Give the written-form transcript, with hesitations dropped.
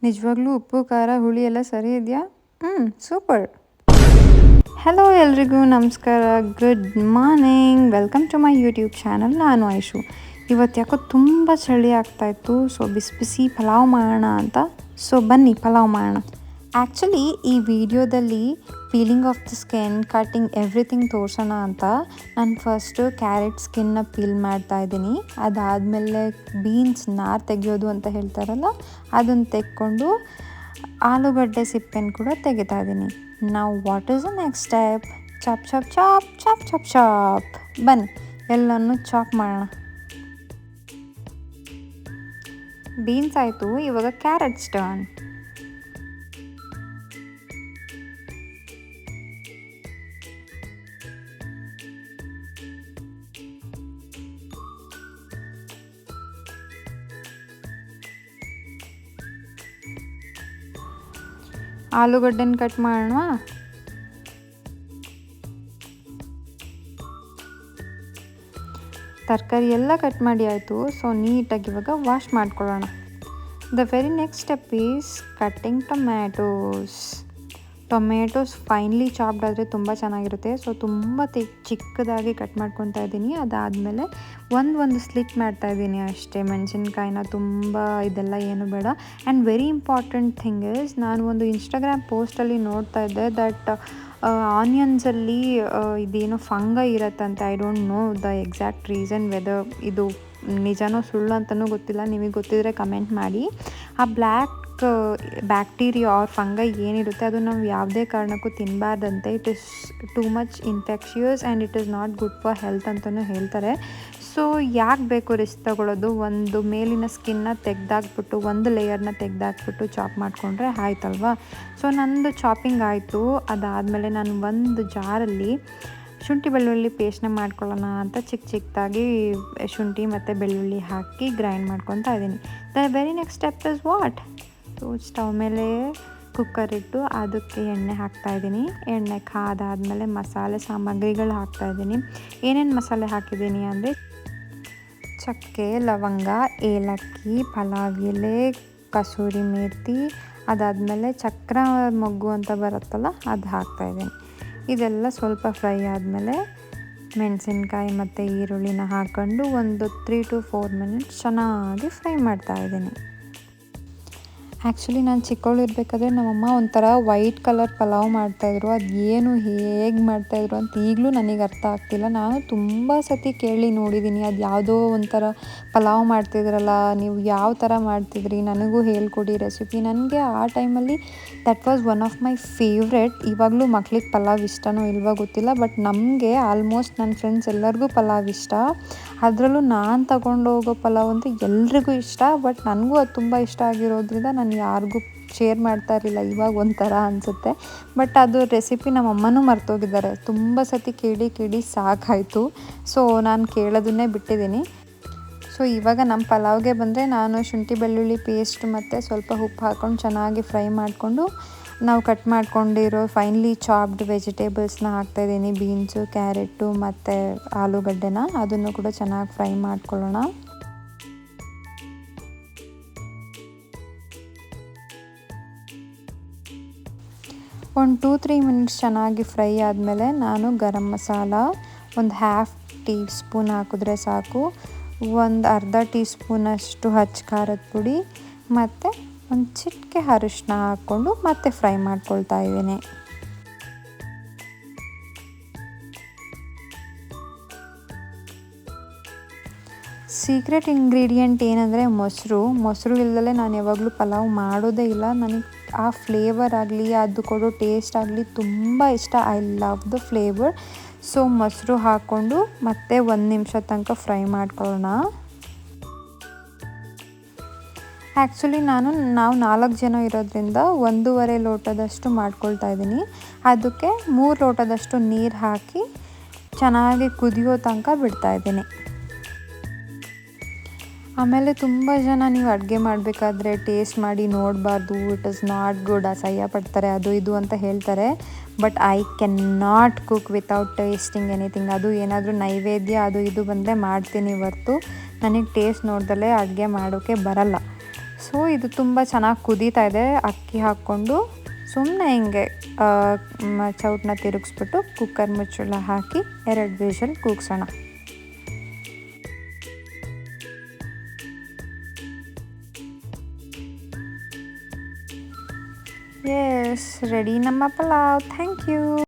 ನಿಜವಾಗ್ಲೂ ಉಪ್ಪು ಖಾರ ಹುಳಿ ಎಲ್ಲ ಸರಿ ಇದೆಯಾ? ಸೂಪರ್. ಹಲೋ ಎಲ್ರಿಗೂ ನಮಸ್ಕಾರ, good morning, welcome to my YouTube channel. ನಾನು ಐಶು. ಇವತ್ತು ಯಾಕೋ ತುಂಬ ಚಳಿ ಆಗ್ತಾಯಿತ್ತು, ಸೊ ಬಿಸಿ ಬಿಸಿ ಪಲಾವ್ ಮಾಡೋಣ ಅಂತ. ಸೊ ಬನ್ನಿ ಪಲಾವ್ ಮಾಡೋಣ. ಆ್ಯಕ್ಚುಲಿ ಈ ವಿಡಿಯೋದಲ್ಲಿ peeling of the skin, cutting everything ತೋರಿಸೋಣ ಅಂತ ನಾನು ಫಸ್ಟು ಕ್ಯಾರೆಟ್ ಸ್ಕಿನ್ನ ಪೀಲ್ ಮಾಡ್ತಾಯಿದ್ದೀನಿ. ಅದಾದಮೇಲೆ ಬೀನ್ಸ್ ನಾರು ತೆಗೆಯೋದು ಅಂತ ಹೇಳ್ತಾರಲ್ಲ, ಅದನ್ನು ತೆಕ್ಕೊಂಡು ಆಲೂಗಡ್ಡೆ ಸಿಪ್ಪೆನ ಕೂಡ ತೆಗಿತಾ ಇದ್ದೀನಿ. ನಾವು what is the next step? Chop chop chop chop chop chop. ಬನ್ನಿ ಎಲ್ಲನೂ ಚಾಪ್ ಮಾಡೋಣ. ಬೀನ್ಸ್ ಆಯಿತು, ಇವಾಗ ಕ್ಯಾರೆಟ್ಸ್ ಟರ್ನ್. ಆಲೂಗಡ್ಡೆನ ಕಟ್ ಮಾಡೋಣ. ತರಕಾರಿ ಎಲ್ಲ ಕಟ್ ಮಾಡಿ ಆಯಿತು. ಸೊ ನೀಟಾಗಿ ಇವಾಗ ವಾಶ್ ಮಾಡ್ಕೊಳ್ಳೋಣ. The very next step is cutting tomatoes finally chopped ಆದರೆ ತುಂಬ ಚೆನ್ನಾಗಿರುತ್ತೆ. ಸೊ ತುಂಬ ಚಿಕ್ಕದಾಗಿ ಕಟ್ ಮಾಡ್ಕೊತಾ ಇದ್ದೀನಿ. ಅದಾದಮೇಲೆ ಒಂದು ಸ್ಲಿಟ್ ಮಾಡ್ತಾಯಿದ್ದೀನಿ ಅಷ್ಟೇ. ಮೆಣಸಿನ್ಕಾಯಿನ ತುಂಬ ಇದೆಲ್ಲ ಏನು ಬೇಡ. And very important thing is, ನಾನು ಒಂದು ಇನ್ಸ್ಟಾಗ್ರಾಮ್ ಪೋಸ್ಟಲ್ಲಿ ನೋಡ್ತಾ ಇದ್ದೆ ದಟ್ ಆನಿಯನ್ಸಲ್ಲಿ ಇದೇನೋ ಫಂಗೈ ಇರತ್ತಂತೆ. I don't know the exact reason, whether ಇದು ನಿಜನೋ ಸುಳ್ಳು ಅಂತಲೂ ಗೊತ್ತಿಲ್ಲ. ನಿಮಗೆ ಗೊತ್ತಿದ್ರೆ ಕಮೆಂಟ್ ಮಾಡಿ. ಆ ಬ್ಲ್ಯಾಕ್ ಬ್ಯಾಕ್ಟೀರಿಯಾ ಆರ್ ಫಂಗೈ ಏನಿರುತ್ತೆ ಅದು ನಾವು ಯಾವುದೇ ಕಾರಣಕ್ಕೂ ತಿನ್ನಬಾರ್ದಂತೆ. It is too much infectious and it is not good for health ಅಂತಲೂ ಹೇಳ್ತಾರೆ. ಸೊ ಯಾಕೆ ಬೇಕು ರಿಸ್ಕ್ ತಗೊಳ್ಳೋದು? ಒಂದು ಮೇಲಿನ ಸ್ಕಿನ್ನ ತೆಗೆದಾಕ್ಬಿಟ್ಟು, ಒಂದು ಲೇಯರ್ನ ತೆಗೆದಾಕ್ಬಿಟ್ಟು ಚಾಪ್ ಮಾಡಿಕೊಂಡ್ರೆ ಆಯ್ತಲ್ವಾ. ಸೊ ನಂದು ಚಾಪಿಂಗ್ ಆಯಿತು. ಅದಾದಮೇಲೆ ನಾನು ಒಂದು ಜಾರಲ್ಲಿ ಶುಂಠಿ ಬೆಳ್ಳುಳ್ಳಿ ಪೇಸ್ಟ್ನ ಮಾಡ್ಕೊಳ್ಳೋಣ ಅಂತ ಚಿಕ್ಕದಾಗಿ ಶುಂಠಿ ಮತ್ತು ಬೆಳ್ಳುಳ್ಳಿ ಹಾಕಿ ಗ್ರೈಂಡ್ ಮಾಡ್ಕೊತಾ ಇದ್ದೀನಿ. The very next step is what? So stove ಮೇಲೆ ಕುಕ್ಕರ್ ಇಟ್ಟು ಅದಕ್ಕೆ ಎಣ್ಣೆ ಹಾಕ್ತಾಯಿದ್ದೀನಿ. ಎಣ್ಣೆ ಕಾದಾದಮೇಲೆ ಮಸಾಲೆ ಸಾಮಗ್ರಿಗಳು ಹಾಕ್ತಾಯಿದ್ದೀನಿ. ಏನೇನು ಮಸಾಲೆ ಹಾಕಿದ್ದೀನಿ ಅಂದರೆ ಚಕ್ಕೆ, ಲವಂಗ, ಏಲಕ್ಕಿ, ಪಲಾವ್ ಎಲೆ, ಕಸೂರಿ ಮೇಥಿ, ಅದಾದಮೇಲೆ ಚಕ್ರ ಮೊಗ್ಗು ಅಂತ ಬರುತ್ತಲ್ಲ ಅದು ಹಾಕ್ತಾಯಿದ್ದೀನಿ. ಇದೆಲ್ಲ ಸ್ವಲ್ಪ ಫ್ರೈ ಆದಮೇಲೆ ಮೆಣಸಿನ್ಕಾಯಿ ಮತ್ತು ಈರುಳ್ಳಿನ ಹಾಕ್ಕೊಂಡು ಒಂದು 3 to 4 minutes ಚೆನ್ನಾಗಿ ಫ್ರೈ ಮಾಡ್ತಾಯಿದ್ದೀನಿ. ಆ್ಯಕ್ಚುಲಿ ನಾನು ಚಿಕ್ಕವಳಿರ್ಬೇಕಾದ್ರೆ ನಮ್ಮಮ್ಮ ಒಂಥರ ವೈಟ್ ಕಲರ್ ಪಲಾವ್ ಮಾಡ್ತಾಯಿದ್ರು. ಅದು ಏನು ಹೇಗೆ ಮಾಡ್ತಾಯಿದ್ರು ಅಂತ ಈಗಲೂ ನನಗೆ ಅರ್ಥ ಆಗ್ತಿಲ್ಲ. ನಾನು ತುಂಬ ಸತಿ ಕೇಳಿ ನೋಡಿದ್ದೀನಿ, ಅದು ಯಾವುದೋ ಒಂಥರ ಪಲಾವ್ ಮಾಡ್ತಿದ್ರಲ್ಲ, ನೀವು ಯಾವ ಥರ ಮಾಡ್ತಿದ್ರಿ, ನನಗೂ ಹೇಳ್ಕೊಡಿ ರೆಸಿಪಿ. ನನಗೆ ಆ ಟೈಮಲ್ಲಿ that was one of my favourite. ಇವಾಗಲೂ ಮಕ್ಳಿಗೆ ಪಲಾವ್ ಇಷ್ಟನೋ ಇಲ್ವೋ ಗೊತ್ತಿಲ್ಲ, ಬಟ್ ನಮಗೆ ಆಲ್ಮೋಸ್ಟ್ ನನ್ನ ಫ್ರೆಂಡ್ಸ್ ಎಲ್ಲರಿಗೂ ಪಲಾವ್ ಇಷ್ಟ. ಅದರಲ್ಲೂ ನಾನು ತಗೊಂಡು ಹೋಗೋ ಪಲಾವ್ ಅಂತೂ ಎಲ್ರಿಗೂ ಇಷ್ಟ. ಬಟ್ ನನಗೂ ಅದು ತುಂಬ ಇಷ್ಟ ಆಗಿರೋದ್ರಿಂದ ನಾನು ಯಾರಿಗೂ ಶೇರ್ ಮಾಡ್ತಾ ಇರಲಿಲ್ಲ. ಇವಾಗ ಒಂಥರ ಅನಿಸುತ್ತೆ. ಬಟ್ ಅದು ರೆಸಿಪಿ ನಮ್ಮಮ್ಮನೂ ಮರ್ತೋಗಿದ್ದಾರೆ. ತುಂಬ ಸತಿ ಕೇಳಿ ಸಾಕಾಯಿತು. ಸೊ ನಾನು ಕೇಳೋದನ್ನೇ ಬಿಟ್ಟಿದ್ದೀನಿ. ಸೊ ಇವಾಗ ನಮ್ಮ ಪಲಾವ್ಗೆ ಬಂದರೆ ನಾನು ಶುಂಠಿ ಬೆಳ್ಳುಳ್ಳಿ ಪೇಸ್ಟ್ ಮತ್ತು ಸ್ವಲ್ಪ ಉಪ್ಪು ಹಾಕ್ಕೊಂಡು ಚೆನ್ನಾಗಿ ಫ್ರೈ ಮಾಡಿಕೊಂಡು ನಾವು ಕಟ್ ಮಾಡ್ಕೊಂಡಿರೋ ಫೈನ್ಲಿ ಚಾಪ್ಡ್ ವೆಜಿಟೇಬಲ್ಸ್ನ ಹಾಕ್ತಾಯಿದ್ದೀನಿ. ಬೀನ್ಸು, ಕ್ಯಾರೆಟು ಮತ್ತು ಆಲೂಗಡ್ಡೆನ ಅದನ್ನು ಕೂಡ ಚೆನ್ನಾಗಿ ಫ್ರೈ ಮಾಡ್ಕೊಳ್ಳೋಣ. ಒಂದು 2-3 minutes ಚೆನ್ನಾಗಿ ಫ್ರೈ ಆದಮೇಲೆ ನಾನು ಗರಂ ಮಸಾಲ ಒಂದು 1/2 teaspoon ಹಾಕಿದ್ರೆ ಸಾಕು. ಒಂದು ಅರ್ಧ ಟೀಸ್ಪೂನಷ್ಟು ಹಚ್ಚ ಖಾರದ ಪುಡಿ ಮತ್ತು ಒಂದು ಚಿಟಿಕೆ ಅರಿಶಿನ ಹಾಕ್ಕೊಂಡು ಮತ್ತೆ ಫ್ರೈ ಮಾಡ್ಕೊಳ್ತಾ ಇದ್ದೀನಿ. ಸೀಕ್ರೆಟ್ ಇಂಗ್ರೀಡಿಯೆಂಟ್ ಏನಂದರೆ ಮೊಸರು ಇಲ್ಲದಲೇ ನಾನು ಯಾವಾಗಲೂ ಪಲಾವ್ ಮಾಡೋದೇ ಇಲ್ಲ. ನನಗೆ ಆ ಫ್ಲೇವರ್ ಆಗಲಿ, ಅದು ಕೊಡೋ ಟೇಸ್ಟ್ ಆಗಲಿ ತುಂಬ ಇಷ್ಟ. I love the flavour. So ಮೊಸರು ಹಾಕ್ಕೊಂಡು ಮತ್ತೆ 1 ನಿಮಿಷ ತನಕ ಫ್ರೈ ಮಾಡ್ಕೊಳ್ಳೋಣ. ಆ್ಯಕ್ಚುಲಿ ನಾವು 4 ಜನ ಇರೋದ್ರಿಂದ 1.5 ಲೋಟದಷ್ಟು ಮಾಡ್ಕೊಳ್ತಾ ಇದ್ದೀನಿ. ಅದಕ್ಕೆ 3 ಲೋಟದಷ್ಟು ನೀರು ಹಾಕಿ ಚೆನ್ನಾಗಿ ಕುದಿಯೋ ತನಕ ಬಿಡ್ತಾಯಿದ್ದೀನಿ. ಆಮೇಲೆ ತುಂಬ ಜನ ನೀವು ಅಡುಗೆ ಮಾಡಬೇಕಾದ್ರೆ ಟೇಸ್ಟ್ ಮಾಡಿ ನೋಡಬಾರ್ದು, ಇಟ್ ಇಸ್ ನಾಟ್ ಗುಡ್, ಅಸಹ್ಯ ಪಡ್ತಾರೆ, ಅದು ಇದು ಅಂತ ಹೇಳ್ತಾರೆ. But I can not cook without tasting anything. ಅದು ಏನಾದರೂ ನೈವೇದ್ಯ ಅದು ಇದು ಬಂದರೆ ಮಾಡ್ತೀನಿ ಹೊರ್ತು ನನಗೆ ಟೇಸ್ಟ್ ನೋಡ್ದಲೇ ಅಡುಗೆ ಮಾಡೋಕ್ಕೆ ಬರಲ್ಲ. ಸೊ ಇದು ತುಂಬ ಚೆನ್ನಾಗಿ ಕುದೀತಾ ಇದೆ. ಅಕ್ಕಿ ಹಾಕ್ಕೊಂಡು ಸುಮ್ಮನೆ ಹಿಂಗೆ ಚೌಟನ್ನ ತಿರುಗಿಸ್ಬಿಟ್ಟು ಕುಕ್ಕರ್ ಮುಚ್ಚಳ ಹಾಕಿ 2 ವಿಷಲ್ ಕೂಗ್ಸೋಣ. ಎಸ್, ರೆಡಿ ನಮ್ಮ ಪಲಾವ್. Thank you.